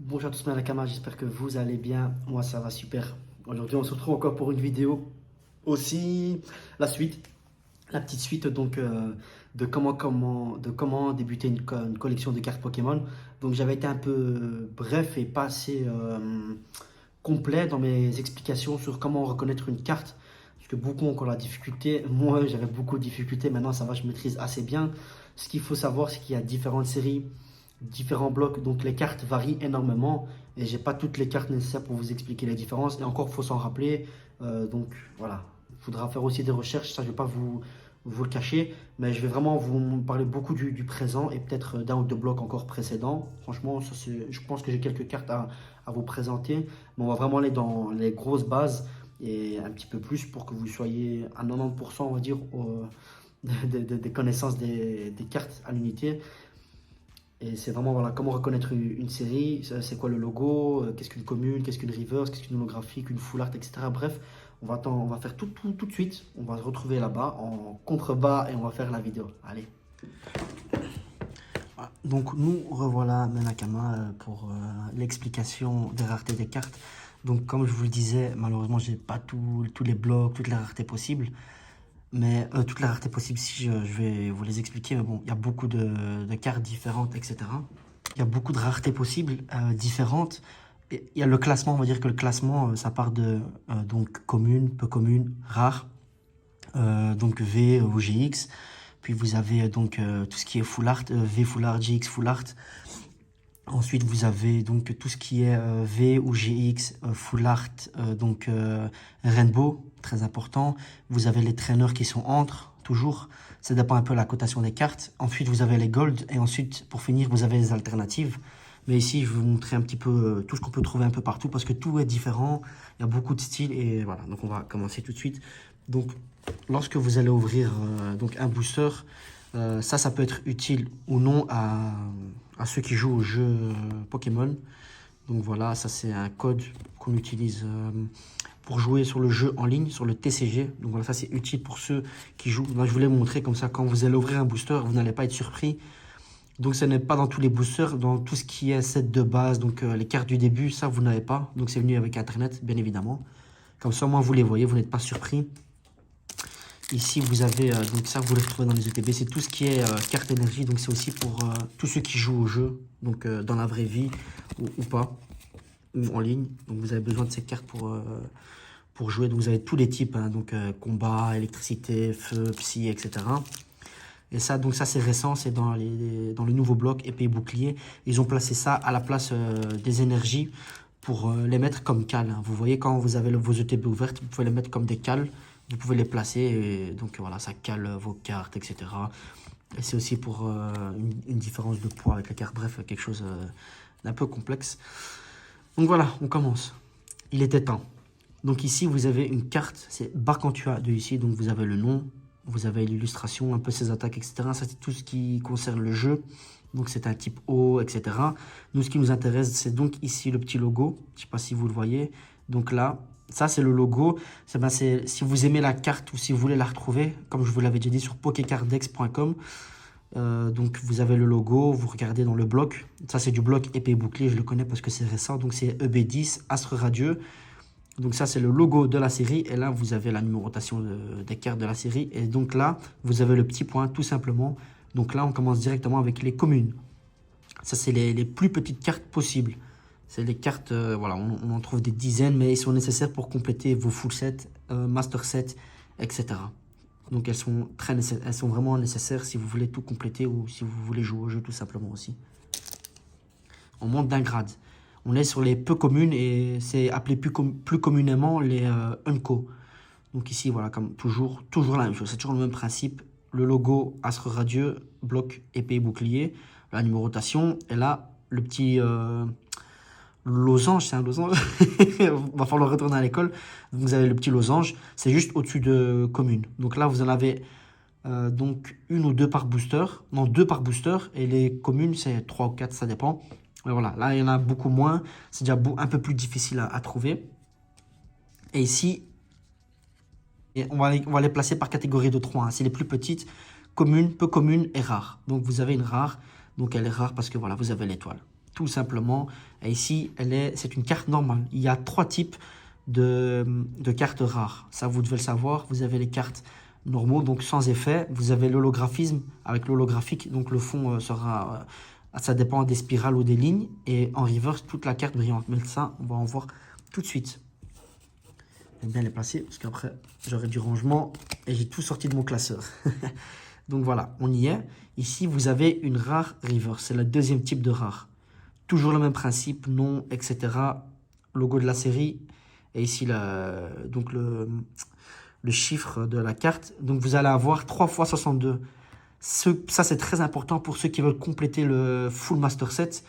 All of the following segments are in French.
Bonjour à tous mes Nakama, j'espère que vous allez bien. Moi ça va super. Aujourd'hui on se retrouve encore pour une vidéo aussi la suite, la petite suite donc de comment débuter une collection de cartes Pokémon. Donc j'avais été un peu bref et pas assez complet dans mes explications sur comment reconnaître une carte. Parce que beaucoup ont encore la difficulté. Moi j'avais beaucoup de difficultés, maintenant ça va, je maîtrise assez bien. Ce qu'il faut savoir c'est qu'il y a différentes séries, différents blocs, donc les cartes varient énormément et j'ai pas toutes les cartes nécessaires pour vous expliquer les différences et encore faut s'en rappeler. Donc voilà, il faudra faire aussi des recherches, ça je vais pas vous le cacher, mais je vais vraiment vous parler beaucoup du présent et peut-être d'un ou deux blocs encore précédents. Franchement, ça, je pense que j'ai quelques cartes à vous présenter, mais on va vraiment aller dans les grosses bases et un petit peu plus pour que vous soyez à 90% on va dire des connaissances des cartes à l'unité. Et c'est vraiment voilà, comment reconnaître une série, c'est quoi le logo, qu'est-ce qu'une commune, qu'est-ce qu'une reverse, qu'est-ce qu'une holographique, une full art, etc. Bref, on va faire tout de suite. On va se retrouver là-bas en contrebas et on va faire la vidéo. Allez. Voilà. Donc nous revoilà Menakama pour l'explication des raretés des cartes. Donc comme je vous le disais, malheureusement j'ai pas tous les blocs, toutes les raretés possibles. Mais toute la rareté possible, si je vais vous les expliquer, mais bon, il y a beaucoup de cartes différentes, etc. Il y a beaucoup de raretés possibles, différentes. Et il y a le classement, on va dire que le classement, ça part de donc commune, peu commune, rare, donc V ou GX. Puis vous avez donc tout ce qui est full art, V full art, GX full art. Ensuite, vous avez donc tout ce qui est V ou GX, Full Art, donc Rainbow, très important. Vous avez les traîneurs qui sont entre, toujours. Ça dépend un peu de la cotation des cartes. Ensuite, vous avez les Gold. Et ensuite, pour finir, vous avez les alternatives. Mais ici, je vais vous montrer un petit peu tout ce qu'on peut trouver un peu partout parce que tout est différent. Il y a beaucoup de styles. Et voilà, donc on va commencer tout de suite. Donc, lorsque vous allez ouvrir donc un booster, ça peut être utile ou non à ceux qui jouent au jeu Pokémon. Donc voilà, ça c'est un code qu'on utilise pour jouer sur le jeu en ligne, sur le TCG. Donc voilà, ça c'est utile pour ceux qui jouent. Là, je voulais vous montrer comme ça, quand vous allez ouvrir un booster, vous n'allez pas être surpris. Donc ce n'est pas dans tous les boosters, dans tout ce qui est set de base, donc les cartes du début, ça vous n'avez pas. Donc c'est venu avec Internet, bien évidemment. Comme ça, au moins vous les voyez, vous n'êtes pas surpris. Ici, vous avez, donc ça, vous le retrouvez dans les ETB, c'est tout ce qui est carte énergie. Donc, c'est aussi pour tous ceux qui jouent au jeu, donc dans la vraie vie ou pas, ou en ligne. Donc, vous avez besoin de ces cartes pour jouer. Donc, vous avez tous les types, hein, donc combat, électricité, feu, psy, etc. Et ça, donc ça, c'est récent, c'est dans le nouveau bloc épée et bouclier. Ils ont placé ça à la place des énergies pour les mettre comme cales, hein. Vous voyez, quand vous avez vos ETB ouvertes, vous pouvez les mettre comme des cales. Vous pouvez les placer et donc voilà, ça cale vos cartes, etc. Et c'est aussi pour une différence de poids avec la carte. Bref, quelque chose d'un peu complexe. Donc voilà, on commence. Il était temps. Donc ici, vous avez une carte, c'est Barcantua de ici. Donc vous avez le nom, vous avez l'illustration, un peu ses attaques, etc. Ça, c'est tout ce qui concerne le jeu. Donc c'est un type O, etc. Nous, ce qui nous intéresse, c'est donc ici le petit logo. Je ne sais pas si vous le voyez. Donc là, ça, c'est le logo. Si vous aimez la carte ou si vous voulez la retrouver, comme je vous l'avais déjà dit sur pokécardex.com, donc vous avez le logo, vous regardez dans le bloc. Ça, c'est du bloc épée bouclier, je le connais parce que c'est récent. Donc c'est EB10, Astre Radieux. Donc ça, c'est le logo de la série. Et là, vous avez la numérotation des cartes de la série. Et donc là, vous avez le petit point, tout simplement. Donc là, on commence directement avec les communes. Ça, c'est les plus petites cartes possibles. C'est les cartes, voilà, on en trouve des dizaines, mais ils sont nécessaires pour compléter vos full sets, master sets, etc. Donc elles sont vraiment nécessaires si vous voulez tout compléter ou si vous voulez jouer au jeu tout simplement aussi. On monte d'un grade. On est sur les peu communes et c'est appelé plus communément les Unco. Donc ici, voilà, comme toujours la même chose. C'est toujours le même principe. Le logo Astre Radieux, bloc épée et bouclier, la numérotation, et là, le petit losange, c'est un losange. Il va falloir retourner à l'école. Vous avez le petit losange, c'est juste au-dessus de commune. Donc là, vous en avez donc une ou deux par booster. Non, deux par booster. Et les communes, c'est 3 ou 4, ça dépend. Et voilà, là, il y en a beaucoup moins. C'est déjà un peu plus difficile à trouver. Et ici, on va les placer par catégorie de 3. Hein. C'est les plus petites, communes, peu communes et rares. Donc vous avez une rare. Donc elle est rare parce que voilà, vous avez l'étoile. tout simplement. Et ici, c'est une carte normale. Il y a 3 types de cartes rares. Ça, vous devez le savoir. Vous avez les cartes normaux, donc sans effet. Vous avez l'holographisme avec l'holographique. Donc le fond sera... ça dépend des spirales ou des lignes. Et en reverse, toute la carte brillante. Mais ça, on va en voir tout de suite. Je vais bien les placer parce qu'après, j'aurai du rangement et j'ai tout sorti de mon classeur. Donc voilà, on y est. Ici, vous avez une rare reverse. C'est le deuxième type de rare. Toujours le même principe, nom, etc. Logo de la série. Et ici, donc le chiffre de la carte. Donc vous allez avoir 3 fois 62. Ça, c'est très important pour ceux qui veulent compléter le full master set.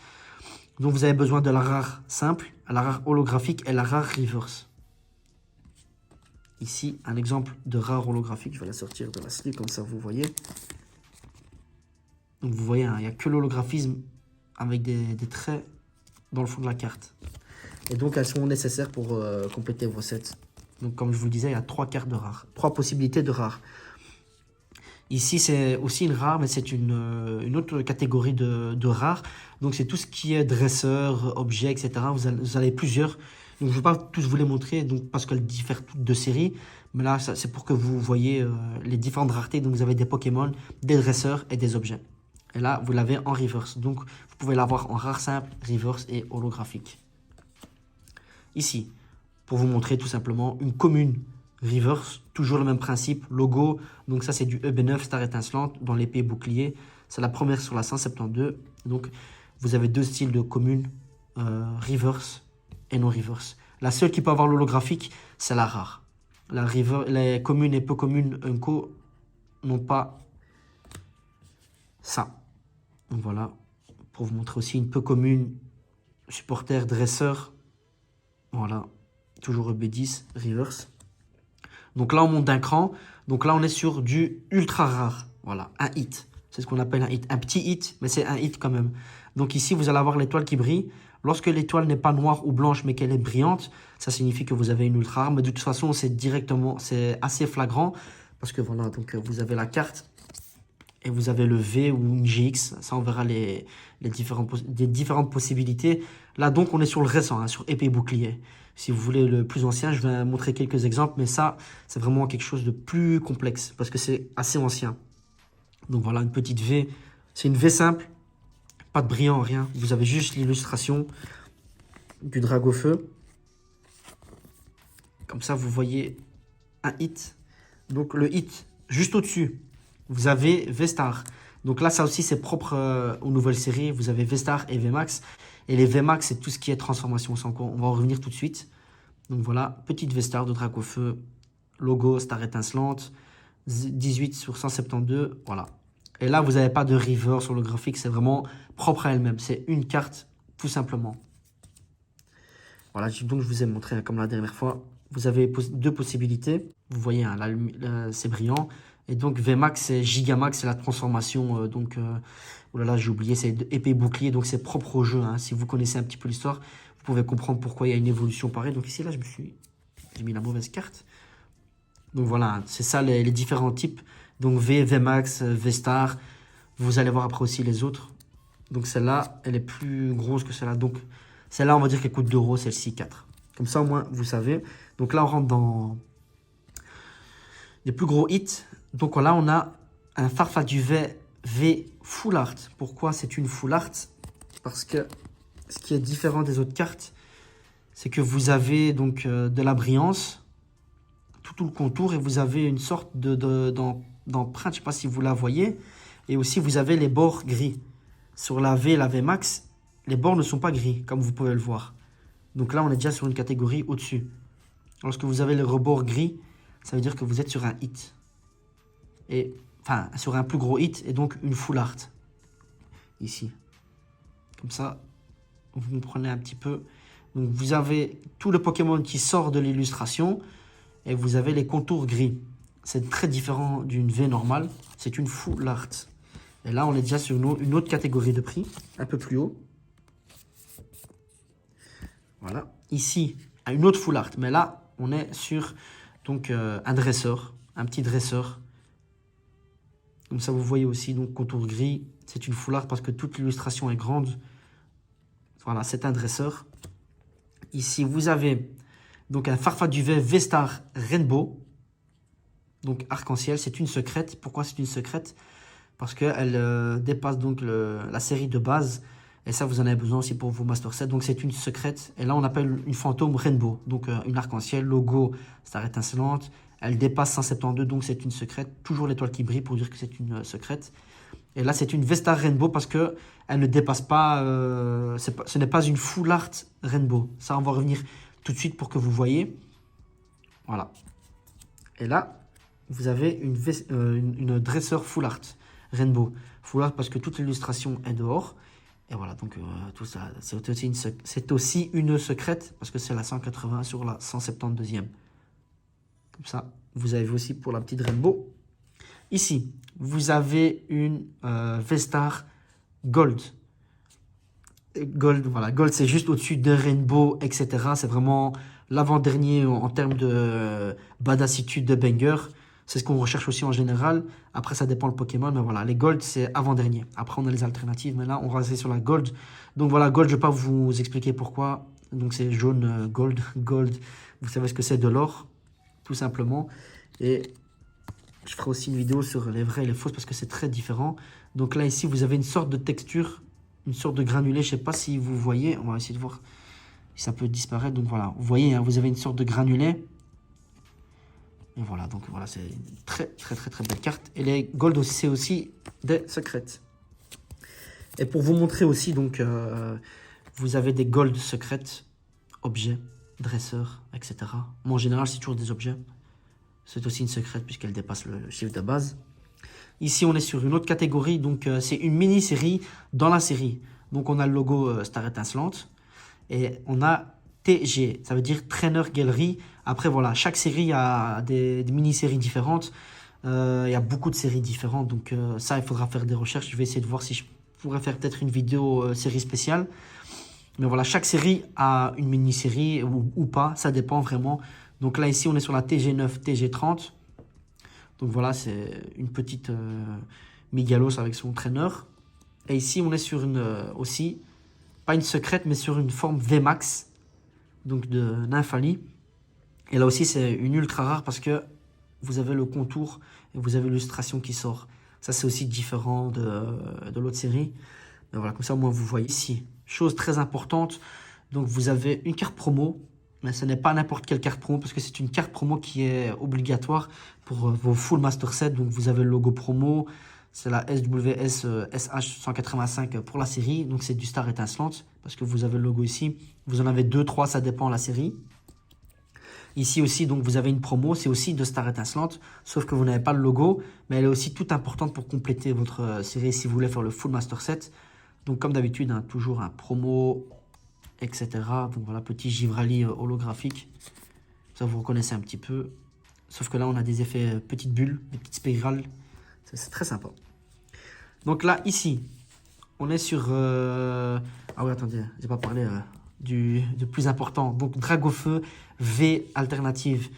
Donc vous avez besoin de la rare simple, la rare holographique et la rare reverse. Ici, un exemple de rare holographique. Je vais la sortir de la slip, comme ça vous voyez. Donc vous voyez, hein, il n'y a que l'holographisme avec des traits dans le fond de la carte. Et donc elles sont nécessaires pour compléter vos sets. Donc comme je vous le disais, il y a 3 cartes de rare. 3 possibilités de rare. Ici, c'est aussi une rare, mais c'est une autre catégorie de rare. Donc c'est tout ce qui est dresseur, objet, etc. Vous avez plusieurs. Donc, je ne vais pas tous vous les montrer donc, parce qu'elles diffèrent toutes de série. Mais là, c'est pour que vous voyez les différentes raretés. Donc, vous avez des Pokémon, des dresseurs et des objets. Et là, vous l'avez en reverse. Donc, vous pouvez l'avoir en rare simple, reverse et holographique. Ici, pour vous montrer tout simplement une commune reverse. Toujours le même principe, logo. Donc, ça, c'est du EB9 Star étincelante dans l'épée bouclier. C'est la première sur la 172. Donc, vous avez 2 styles de commune reverse et non reverse. La seule qui peut avoir l'holographique, c'est la rare. Les communes et peu communes Unco n'ont pas ça. Donc voilà, pour vous montrer aussi une peu commune supporter dresseur. Voilà, toujours EB10 reverse. Donc là, on monte d'un cran. Donc là, on est sur du ultra rare. Voilà, un hit. C'est ce qu'on appelle un hit. Un petit hit, mais c'est un hit quand même. Donc ici, vous allez avoir l'étoile qui brille. Lorsque l'étoile n'est pas noire ou blanche, mais qu'elle est brillante, ça signifie que vous avez une ultra rare. Mais de toute façon, c'est assez flagrant. Parce que voilà, donc vous avez la carte et vous avez le V ou une GX. Ça, on verra les différentes possibilités. Là, donc, on est sur le récent, hein, sur épée bouclier. Si vous voulez le plus ancien, je vais montrer quelques exemples. Mais ça, c'est vraiment quelque chose de plus complexe parce que c'est assez ancien. Donc voilà, une petite V. C'est une V simple. Pas de brillant, rien. Vous avez juste l'illustration du dragon feu. Comme ça, vous voyez un hit. Donc le hit, juste au-dessus, vous avez V-Star. Donc là, ça aussi, c'est propre aux nouvelles séries. Vous avez V-Star et V-Max. Et les V-Max, c'est tout ce qui est transformation. On va en revenir tout de suite. Donc voilà, petite V-Star de dragon feu. Logo, Star étincelante. 18 sur 172. Voilà. Et là, vous n'avez pas de river sur le graphique. C'est vraiment propre à elle-même. C'est une carte, tout simplement. Voilà, donc je vous ai montré, comme la dernière fois. Vous avez 2 possibilités. Vous voyez, hein, là, c'est brillant. Et donc, VMAX et Gigamax, c'est la transformation. Oh là là, j'ai oublié, c'est épée bouclier. Donc, c'est propre au jeu. Hein. Si vous connaissez un petit peu l'histoire, vous pouvez comprendre pourquoi il y a une évolution pareille. Donc, ici, là, j'ai mis la mauvaise carte. Donc, voilà, c'est ça les différents types. Donc VMAX, V-Star. Vous allez voir après aussi les autres. Donc celle-là, elle est plus grosse que celle-là. Donc celle-là, on va dire qu'elle coûte 2 €, celle-ci 4. Comme ça, au moins, vous savez. Donc là, on rentre dans les plus gros hits. Donc là, on a un Farfaduvet V Full Art. Pourquoi c'est une Full Art? Parce que ce qui est différent des autres cartes, c'est que vous avez donc de la brillance, tout le contour, et vous avez une sorte d'empreinte, je ne sais pas si vous la voyez. Et aussi, vous avez les bords gris. Sur la V et la VMAX, les bords ne sont pas gris, comme vous pouvez le voir. Donc là, on est déjà sur une catégorie au-dessus. Lorsque vous avez les rebords gris, ça veut dire que vous êtes sur un hit. Et, enfin, sur un plus gros hit, et donc une full art. Ici. Comme ça, vous comprenez un petit peu. Donc vous avez tout le Pokémon qui sort de l'illustration, et vous avez les contours gris. C'est très différent d'une V normale. C'est une full art. Et là, on est déjà sur une autre catégorie de prix, un peu plus haut. Voilà. Ici, une autre full art. Mais là, on est sur donc, un dresseur, un petit dresseur. Comme ça, vous voyez aussi, donc contour gris. C'est une full art parce que toute l'illustration est grande. Voilà, c'est un dresseur. Ici, vous avez donc un Farfa Duvet V-Star Rainbow. Donc arc-en-ciel, c'est une secrète. Pourquoi c'est une secrète? Parce qu'elle dépasse donc la série de base. Et ça, vous en avez besoin aussi pour vos Master 7. Donc c'est une secrète. Et là, on appelle une fantôme Rainbow. Donc une arc-en-ciel, logo star étincelante. Elle dépasse 172, donc c'est une secrète. Toujours l'étoile qui brille pour dire que c'est une secrète. Et là, c'est une V-Star Rainbow parce qu'elle ne dépasse pas, ce n'est pas une Full Art Rainbow. Ça, on va revenir tout de suite pour que vous voyez. Voilà. Et là, vous avez une dresseur Full Art Rainbow. Full Art parce que toute l'illustration est dehors. Et voilà, donc tout ça, c'est aussi une secrète parce que c'est la 180 sur la 172e. Comme ça, vous avez aussi pour la petite Rainbow. Ici, vous avez une V-Star Gold. Gold, voilà, Gold c'est juste au-dessus de Rainbow, etc. C'est vraiment l'avant-dernier en termes de badassitude de banger. C'est ce qu'on recherche aussi en général. Après, ça dépend le Pokémon, mais voilà, les Gold c'est avant-dernier. Après, on a les alternatives, mais là, on va rester sur la Gold. Donc voilà, Gold, je ne vais pas vous expliquer pourquoi. Donc c'est jaune, Gold, Gold. Vous savez ce que c'est de l'or, tout simplement. Et je ferai aussi une vidéo sur les vraies et les fausses parce que c'est très différent. Donc là, ici, vous avez une sorte de texture, une sorte de granulé. Je ne sais pas si vous voyez. On va essayer de voir si ça peut disparaître. Donc voilà, vous voyez, hein, vous avez une sorte de granulé. Et voilà, donc voilà, c'est une très belle carte. Et les Gold, c'est aussi des secrètes. Et pour vous montrer aussi, donc, vous avez des Gold secrètes, objets, dresseurs, etc. Moi, en général, c'est toujours des objets. C'est aussi une secrète puisqu'elle dépasse le chiffre de base. Ici, on est sur une autre catégorie. Donc, c'est une mini-série dans la série. Donc, on a le logo Star étincelante. Et on a TG. Ça veut dire Trainer Gallery. Après, voilà, chaque série a des mini-séries différentes. Il y a beaucoup de séries différentes. Donc, ça, il faudra faire des recherches. Je vais essayer de voir si je pourrais faire peut-être une vidéo série spéciale. Mais voilà, chaque série a une mini-série ou pas. Ça dépend vraiment. Donc là, ici, on est sur la TG9, TG30. Donc voilà, c'est une petite Migalos avec son trainer. Et ici, on est sur une aussi, pas une secrète, mais sur une forme VMAX, donc de Nymphali. Et là aussi, c'est une ultra rare parce que vous avez le contour et vous avez l'illustration qui sort. Ça, c'est aussi différent de l'autre série. Mais voilà, comme ça, au moins, vous voyez ici. Chose très importante, donc vous avez une carte promo. Mais ce n'est pas n'importe quelle carte promo parce que c'est une carte promo qui est obligatoire pour vos full master set. Donc vous avez le logo promo, c'est la SWS SH185 pour la série. Donc c'est du Star étincelante parce que vous avez le logo ici. Vous en avez 2, 3, ça dépend de la série. Ici aussi, donc vous avez une promo, c'est aussi de Star étincelante, sauf que vous n'avez pas le logo, mais elle est aussi toute importante pour compléter votre série si vous voulez faire le full master set. Donc comme d'habitude, hein, toujours un promo, etc. Donc voilà, petit Givrali holographique. Ça, vous reconnaissez un petit peu. Sauf que là, on a des effets petites bulles, des petites spirales. C'est très sympa. Donc là, ici, on est sur... Ah oui, attendez, j'ai pas parlé du plus important. Donc Dragofeu V alternative.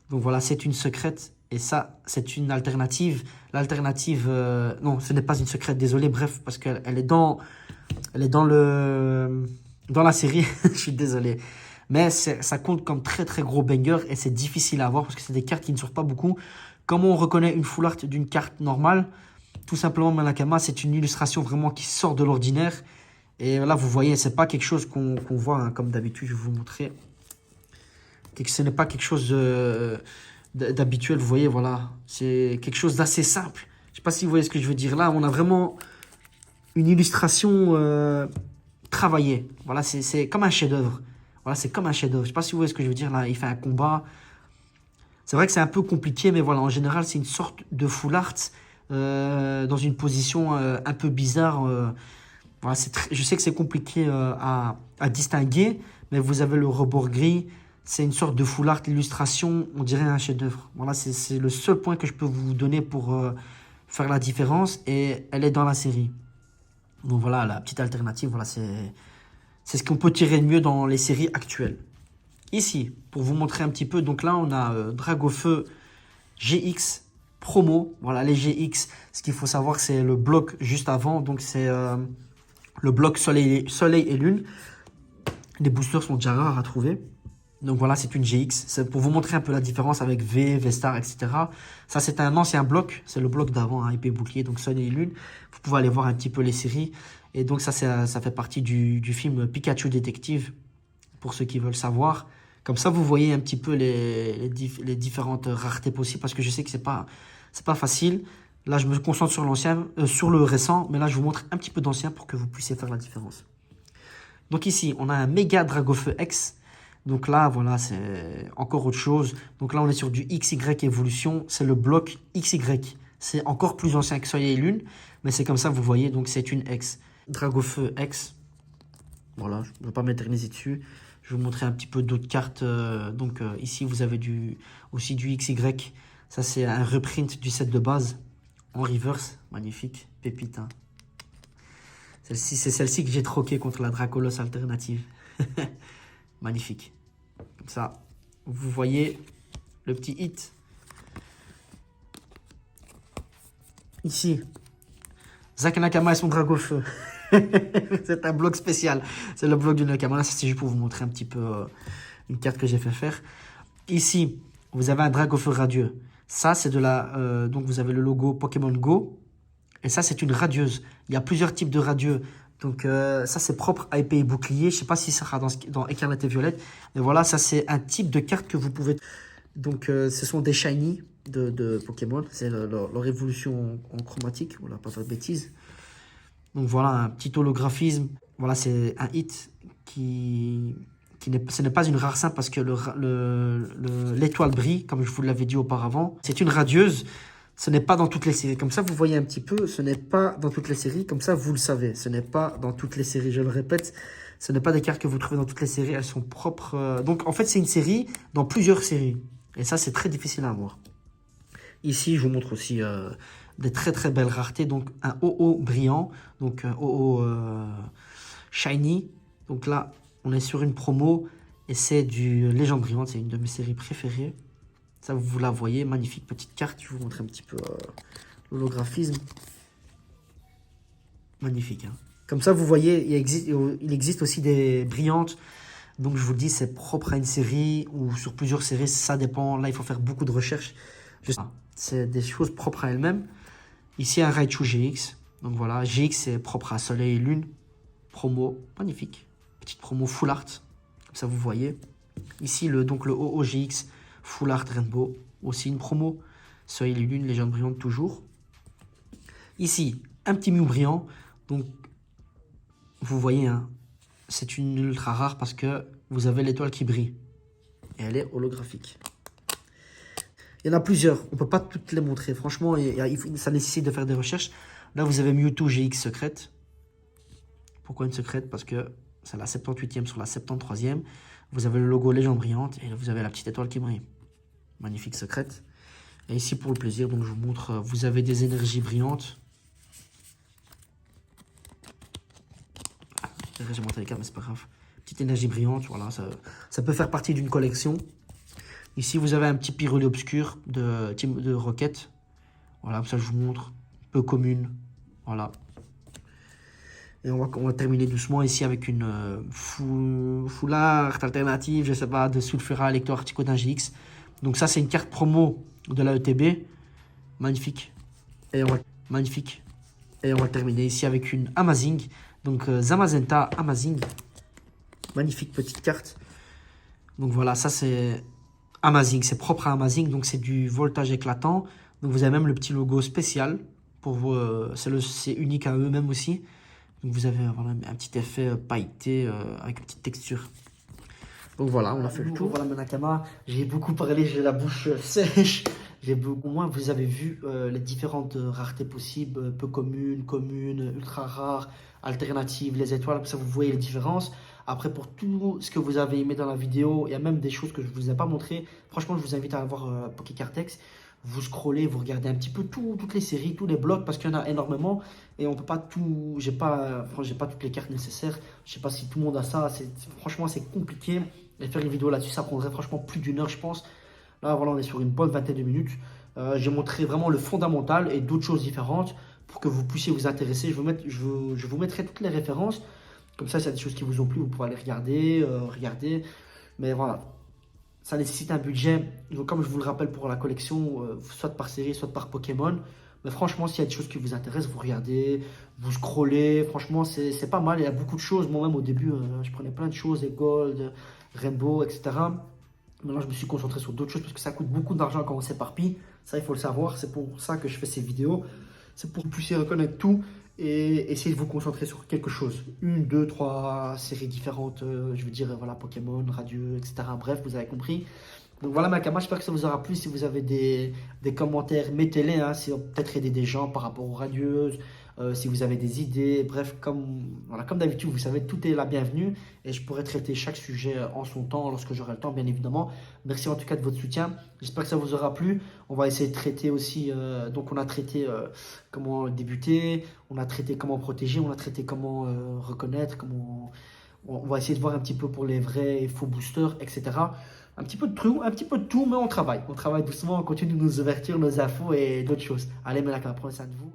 Donc voilà, c'est une secrète. Et ça, c'est une alternative. L'alternative... non, ce n'est pas une secrète, désolé. Bref, parce qu'elle est dans... Elle est dans la série, je suis désolé. Mais ça compte comme très gros banger et c'est difficile à avoir parce que c'est des cartes qui ne sortent pas beaucoup. Comment on reconnaît une full art d'une carte normale? Tout simplement, Malakama, c'est une illustration vraiment qui sort de l'ordinaire. Et là, vous voyez, c'est pas quelque chose qu'on voit, hein, comme d'habitude, je vais vous montrer. Ce n'est pas quelque chose d'habituel, vous voyez, voilà. C'est quelque chose d'assez simple. Je sais pas si vous voyez ce que je veux dire. Là, on a vraiment une illustration... travaillé. Voilà, c'est comme un chef-d'œuvre. Voilà, c'est comme un chef-d'œuvre. Je sais pas si vous voyez ce que je veux dire là. Il fait un combat. C'est vrai que c'est un peu compliqué, mais voilà, en général, c'est une sorte de full art dans une position un peu bizarre. Voilà, je sais que c'est compliqué à distinguer, mais vous avez le rebord gris. C'est une sorte de full art illustration. On dirait un chef-d'œuvre. Voilà, c'est le seul point que je peux vous donner pour faire la différence. Et elle est dans la série. Donc voilà, la petite alternative, voilà, c'est ce qu'on peut tirer de mieux dans les séries actuelles. Ici, pour vous montrer un petit peu, donc là, on a Dragofeu GX promo. Voilà, les GX, ce qu'il faut savoir, c'est le bloc juste avant. Donc c'est le bloc soleil et lune. Les boosters sont déjà rares à trouver. Donc voilà, c'est une GX. C'est pour vous montrer un peu la différence avec V, V-Star, etc. Ça, c'est un ancien bloc. C'est le bloc d'avant, hein, épée bouclier, donc Soleil et Lune. Vous pouvez aller voir un petit peu les séries. Et donc ça fait partie du film Pikachu Détective, pour ceux qui veulent savoir. Comme ça, vous voyez un petit peu les différentes raretés possibles, parce que je sais que c'est pas facile. Là, je me concentre sur l'ancien, sur le récent, mais là, je vous montre un petit peu d'ancien pour que vous puissiez faire la différence. Donc ici, on a un méga Dragofeu X. Donc là, voilà, c'est encore autre chose. Donc là, on est sur du XY évolution. C'est le bloc XY. C'est encore plus ancien que Soleil et Lune, mais c'est comme ça, vous voyez. Donc c'est une X. Dragofeu X. Voilà, je ne vais pas m'éterniser dessus. Je vais vous montrer un petit peu d'autres cartes. Ici, vous avez aussi du XY. Ça, c'est un reprint du set de base en reverse. Magnifique. Pépite, hein. C'est celle-ci que j'ai troquée contre la Dracolos alternative. Magnifique. Comme ça, vous voyez le petit hit. Ici, Zak Nakama et son Dragofeu. C'est un bloc spécial. C'est le bloc du Nakama. C'est juste pour vous montrer un petit peu une carte que j'ai fait faire. Ici, vous avez un Dragofeu radieux. Ça, c'est de la... donc, vous avez le logo Pokémon Go. Et ça, c'est une radieuse. Il y a plusieurs types de radieux. Donc, ça, c'est propre à épée et bouclier. Je ne sais pas si ça sera dans Écarlate et Violette. Mais voilà, ça, c'est un type de carte que vous pouvez... Donc, ce sont des shiny de Pokémon. C'est leur évolution en chromatique. Voilà, pas faire de bêtises. Donc, voilà, un petit holographisme. Voilà, c'est un hit ce n'est pas une rare simple parce que l'étoile brille, comme je vous l'avais dit auparavant. C'est une radieuse. Ce n'est pas dans toutes les séries. Comme ça, vous voyez un petit peu, ce n'est pas dans toutes les séries. Comme ça, vous le savez. Ce n'est pas dans toutes les séries. Je le répète, ce n'est pas des cartes que vous trouvez dans toutes les séries. Elles sont propres. Donc, en fait, c'est une série dans plusieurs séries. Et ça, c'est très difficile à avoir. Ici, je vous montre aussi des très, très belles raretés. Donc, un OO brillant. Donc, un OO shiny. Donc là, on est sur une promo. Et c'est du Légende brillante. C'est une de mes séries préférées. Ça, vous la voyez, magnifique petite carte. Je vais vous montrer un petit peu l'holographisme. Magnifique, hein. Comme ça, vous voyez, il existe aussi des brillantes. Donc, je vous le dis, c'est propre à une série ou sur plusieurs séries. Ça dépend. Là, il faut faire beaucoup de recherches. C'est des choses propres à elles-mêmes. Ici, un Raichu GX. Donc, voilà, GX, c'est propre à Soleil et Lune. Promo, magnifique. Petite promo full art. Comme ça, vous voyez. Ici, donc le OOGX. Full Art Rainbow, aussi une promo. Soleil et Lune, Légende brillante toujours. Ici, un petit Mew brillant. Donc, vous voyez, hein, c'est une ultra rare parce que vous avez l'étoile qui brille. Et elle est holographique. Il y en a plusieurs. On ne peut pas toutes les montrer. Franchement, ça nécessite de faire des recherches. Là, vous avez Mewtwo GX secrète. Pourquoi une secrète? Parce que c'est la 78e sur la 73e. Vous avez le logo Légende brillante et vous avez la petite étoile qui brille. Magnifique secrète. Et ici, pour le plaisir, donc je vous montre, vous avez des énergies brillantes. J'ai monté les cartes, mais c'est pas grave. Petite énergie brillante, voilà, ça peut faire partie d'une collection. Ici, vous avez un petit pyrrhus obscur de Rocket. Voilà, comme ça, je vous montre. Peu commune. Voilà. Et on va terminer doucement ici avec une full art alternative, je sais pas, de Sulfura Lector Articodin GX. Donc ça, c'est une carte promo de la ETB. Magnifique. Magnifique. Et on va terminer ici avec une Amazing. Donc Zamazenta Amazing. Magnifique petite carte. Donc voilà, ça c'est Amazing. C'est propre à Amazing. Donc c'est du voltage éclatant. Donc vous avez même le petit logo spécial. Pour vous, c'est unique à eux-mêmes aussi. Donc vous avez voilà, un petit effet pailleté avec une petite texture. Donc voilà, on a fait le tour. Voilà, Nakama, j'ai beaucoup parlé, j'ai la bouche sèche. Au moins, vous avez vu les différentes raretés possibles, peu communes, ultra rares, alternatives, les étoiles, comme ça vous voyez les différences. Après, pour tout ce que vous avez aimé dans la vidéo, il y a même des choses que je ne vous ai pas montrées. Franchement, je vous invite à voir Pokécartex. Vous scrollez, vous regardez un petit peu toutes les séries, tous les blocs, parce qu'il y en a énormément. Et on peut pas tout... J'ai pas toutes les cartes nécessaires. Je sais pas si tout le monde a ça. Franchement, c'est compliqué. Et faire une vidéo là-dessus, ça prendrait franchement plus d'une heure, je pense. Là, voilà, on est sur une bonne vingtaine de minutes. J'ai montré vraiment le fondamental et d'autres choses différentes pour que vous puissiez vous intéresser. Je vous mettrai toutes les références. Comme ça, s'il y a des choses qui vous ont plu, vous pourrez aller regarder. Mais voilà, ça nécessite un budget. Donc, comme je vous le rappelle pour la collection, soit par série, soit par Pokémon. Mais franchement, s'il y a des choses qui vous intéressent, vous regardez, vous scrollez. Franchement, c'est pas mal. Il y a beaucoup de choses. Moi-même, au début, je prenais plein de choses, les Gold, Rainbow, etc. Maintenant, je me suis concentré sur d'autres choses parce que ça coûte beaucoup d'argent quand on s'éparpille. Ça, il faut le savoir. C'est pour ça que je fais ces vidéos. C'est pour que vous puissiez reconnaître tout et essayer de vous concentrer sur quelque chose. Une, deux, trois séries différentes. Je veux dire, voilà, Pokémon, Radieux, etc. Bref, vous avez compris. Donc voilà, Makama, j'espère que ça vous aura plu. Si vous avez des commentaires, mettez-les. Hein, si on peut peut-être aider des gens par rapport aux radieuses. Si vous avez des idées. Bref, voilà, comme d'habitude, vous savez, tout est la bienvenue. Et je pourrai traiter chaque sujet en son temps, lorsque j'aurai le temps, bien évidemment. Merci en tout cas de votre soutien. J'espère que ça vous aura plu. On va essayer de traiter aussi. Donc, on a traité comment débuter. On a traité comment protéger. On a traité comment reconnaître. On va essayer de voir un petit peu pour les vrais et faux boosters, etc. Un petit peu de tout, mais on travaille. On travaille doucement, on continue de nous ouvertir nos infos et d'autres choses. Allez, Melaka, prenez soin de vous.